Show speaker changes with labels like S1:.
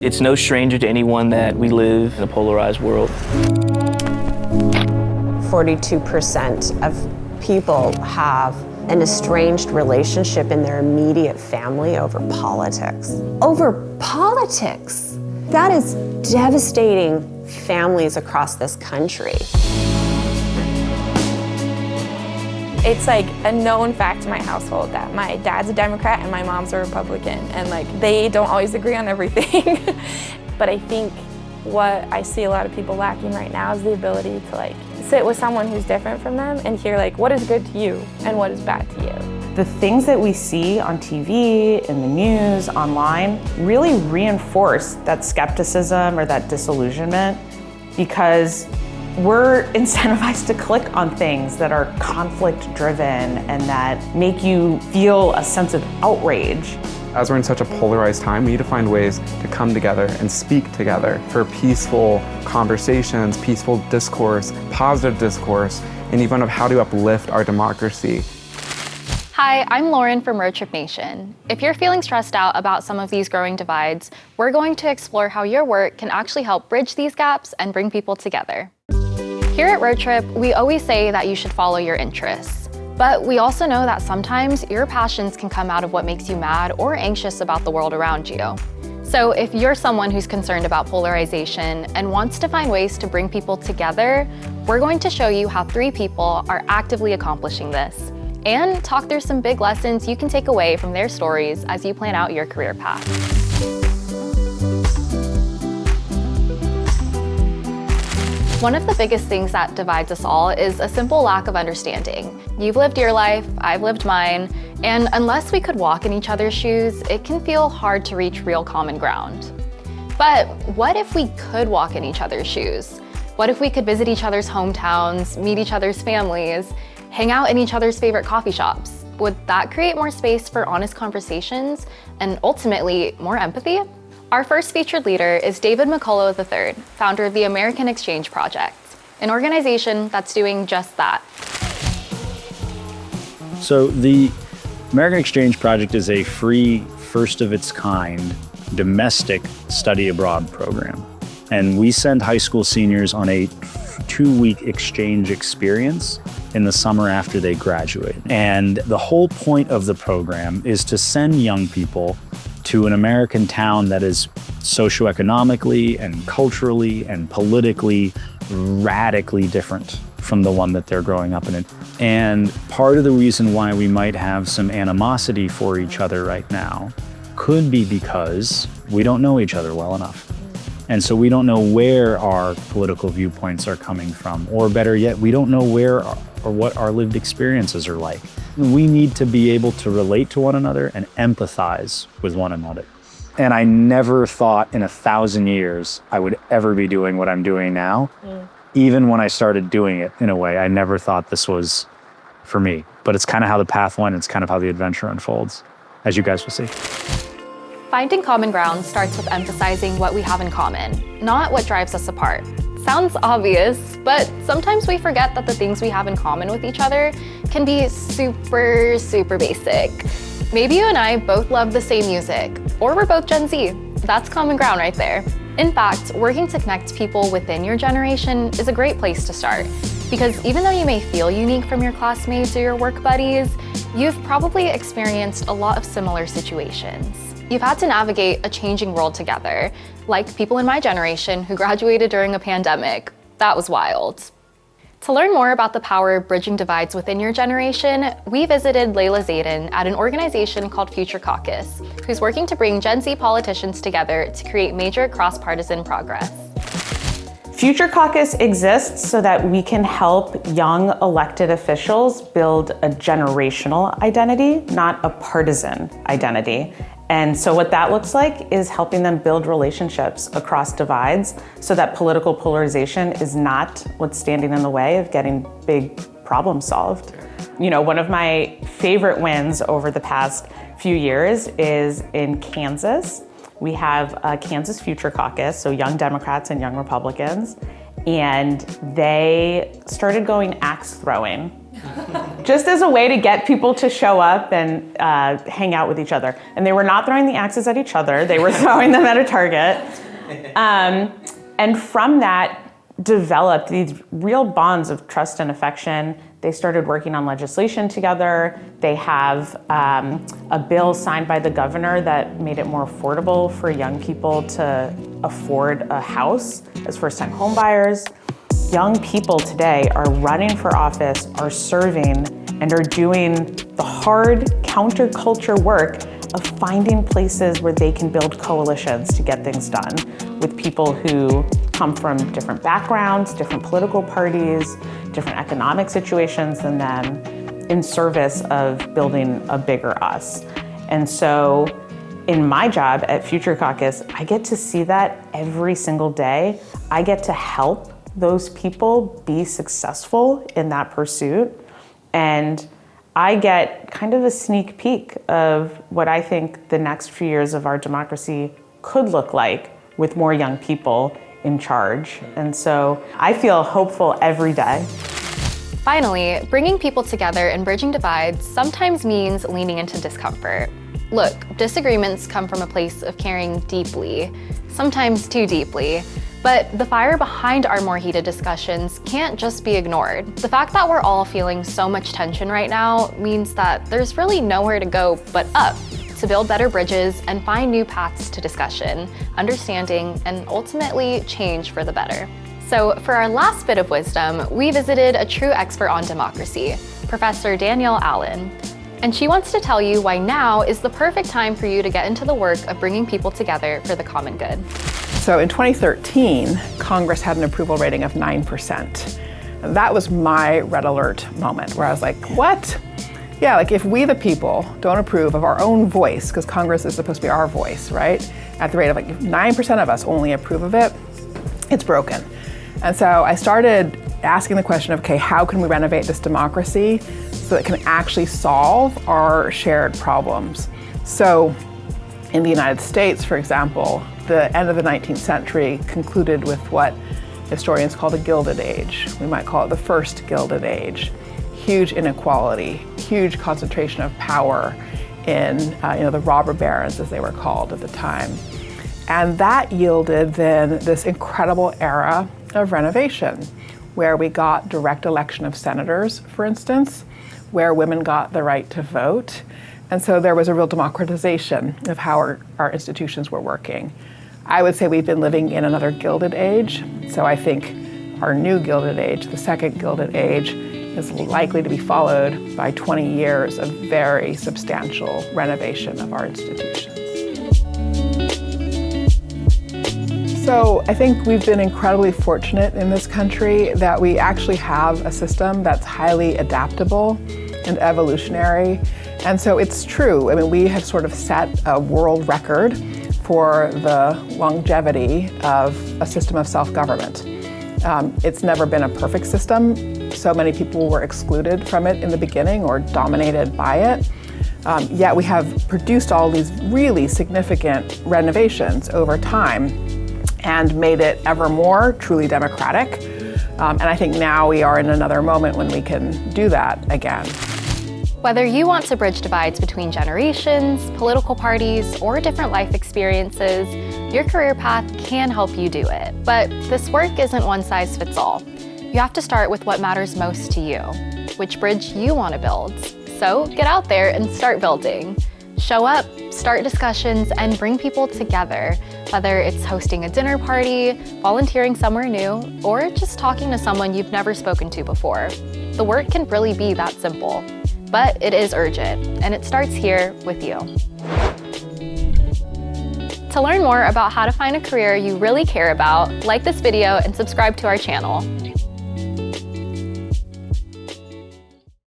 S1: It's no stranger to anyone that we live in a polarized world.
S2: 42% of people have an estranged relationship in their immediate family over politics. Over politics! That is devastating families across this country.
S3: It's like a known fact in my household that my dad's a Democrat and my mom's a Republican, and like they don't always agree on everything. But I think what I see a lot of people lacking right now is the ability to like sit with someone who's different from them and hear like what is good to you and what is bad to you.
S4: The things that we see on TV, in the news, online, really reinforce that skepticism or that disillusionment, because we're incentivized to click on things that are conflict-driven and that make you feel a sense of outrage.
S5: As we're in such a polarized time, we need to find ways to come together and speak together for peaceful conversations, peaceful discourse, positive discourse, and even of how to uplift our democracy.
S6: Hi, I'm Lauren from Roadtrip Nation. If you're feeling stressed out about some of these growing divides, we're going to explore how your work can actually help bridge these gaps and bring people together. Here at Roadtrip, we always say that you should follow your interests. But we also know that sometimes your passions can come out of what makes you mad or anxious about the world around you. So if you're someone who's concerned about polarization and wants to find ways to bring people together, we're going to show you how 3 people are actively accomplishing this and talk through some big lessons you can take away from their stories as you plan out your career path. One of the biggest things that divides us all is a simple lack of understanding. You've lived your life, I've lived mine, and unless we could walk in each other's shoes, it can feel hard to reach real common ground. But what if we could walk in each other's shoes? What if we could visit each other's hometowns, meet each other's families, hang out in each other's favorite coffee shops? Would that create more space for honest conversations and ultimately more empathy? Our first featured leader is David McCullough III, founder of the American Exchange Project, an organization that's doing just that.
S7: So the American Exchange Project is a free, first of its kind, domestic study abroad program. And we send high school seniors on a 2-week exchange experience in the summer after they graduate. And the whole point of the program is to send young people to an American town that is socioeconomically and culturally and politically radically different from the one that they're growing up in. And part of the reason why we might have some animosity for each other right now could be because we don't know each other well enough. And so we don't know where our political viewpoints are coming from, or better yet, we don't know where or what our lived experiences are like. We need to be able to relate to one another and empathize with one another. And I never thought in 1,000 years I would ever be doing what I'm doing now. Even when I started doing it, in a way, I never thought this was for me. But it's kind of how the path went. It's kind of how the adventure unfolds, as you guys will see.
S6: Finding common ground starts with emphasizing what we have in common, not what drives us apart. Sounds obvious, but sometimes we forget that the things we have in common with each other can be super, super basic. Maybe you and I both love the same music, or we're both Gen Z. That's common ground right there. In fact, working to connect people within your generation is a great place to start, because even though you may feel unique from your classmates or your work buddies, you've probably experienced a lot of similar situations. You've had to navigate a changing world together, like people in my generation who graduated during a pandemic. That was wild. To learn more about the power of bridging divides within your generation, we visited Layla Zayden at an organization called Future Caucus, who's working to bring Gen Z politicians together to create major cross-partisan progress.
S4: Future Caucus exists so that we can help young elected officials build a generational identity, not a partisan identity. And so what that looks like is helping them build relationships across divides so that political polarization is not what's standing in the way of getting big problems solved. You know, one of my favorite wins over the past few years is in Kansas. We have a Kansas Future Caucus, so young Democrats and young Republicans, and they started going axe throwing just as a way to get people to show up and hang out with each other. And they were not throwing the axes at each other, they were throwing them at a target. And from that developed these real bonds of trust and affection. They started working on legislation together. They have a bill signed by the governor that made it more affordable for young people to afford a house as first-time home buyers. Young people today are running for office, are serving, and are doing the hard counterculture work of finding places where they can build coalitions to get things done with people who come from different backgrounds, different political parties, different economic situations than them, in service of building a bigger us. And so in my job at Future Caucus, I get to see that every single day. I get to help those people be successful in that pursuit. And I get kind of a sneak peek of what I think the next few years of our democracy could look like with more young people in charge. And so I feel hopeful every day.
S6: Finally, bringing people together and bridging divides sometimes means leaning into discomfort. Look, disagreements come from a place of caring deeply, sometimes too deeply. But the fire behind our more heated discussions can't just be ignored. The fact that we're all feeling so much tension right now means that there's really nowhere to go but up to build better bridges and find new paths to discussion, understanding, and ultimately change for the better. So for our last bit of wisdom, we visited a true expert on democracy, Professor Danielle Allen. And she wants to tell you why now is the perfect time for you to get into the work of bringing people together for the common good.
S8: So in 2013, Congress had an approval rating of 9%. And that was my red alert moment where I was like, what? Yeah, like if we the people don't approve of our own voice, because Congress is supposed to be our voice, right? At the rate of like 9% of us only approve of it, it's broken. And so I started asking the question of, okay, how can we renovate this democracy so that it can actually solve our shared problems? So in the United States, for example, the end of the 19th century concluded with what historians call the Gilded Age. We might call it the first Gilded Age. Huge inequality, huge concentration of power in the robber barons, as they were called at the time. And that yielded then this incredible era of renovation, where we got direct election of senators, for instance, where women got the right to vote. And so there was a real democratization of how our institutions were working. I would say we've been living in another Gilded Age. So I think our new Gilded Age, the second Gilded Age, is likely to be followed by 20 years of very substantial renovation of our institutions. So I think we've been incredibly fortunate in this country that we actually have a system that's highly adaptable and evolutionary. And so it's true. I mean, we have sort of set a world record for the longevity of a system of self-government. It's never been a perfect system. So many people were excluded from it in the beginning or dominated by it. Yet we have produced all these really significant renovations over time and made it ever more truly democratic. And I think now we are in another moment when we can do that again.
S6: Whether you want to bridge divides between generations, political parties, or different life experiences, your career path can help you do it. But this work isn't one size fits all. You have to start with what matters most to you, which bridge you want to build. So get out there and start building. Show up, start discussions, and bring people together, whether it's hosting a dinner party, volunteering somewhere new, or just talking to someone you've never spoken to before. The work can really be that simple. But it is urgent, and it starts here with you. To learn more about how to find a career you really care about, like this video and subscribe to our channel.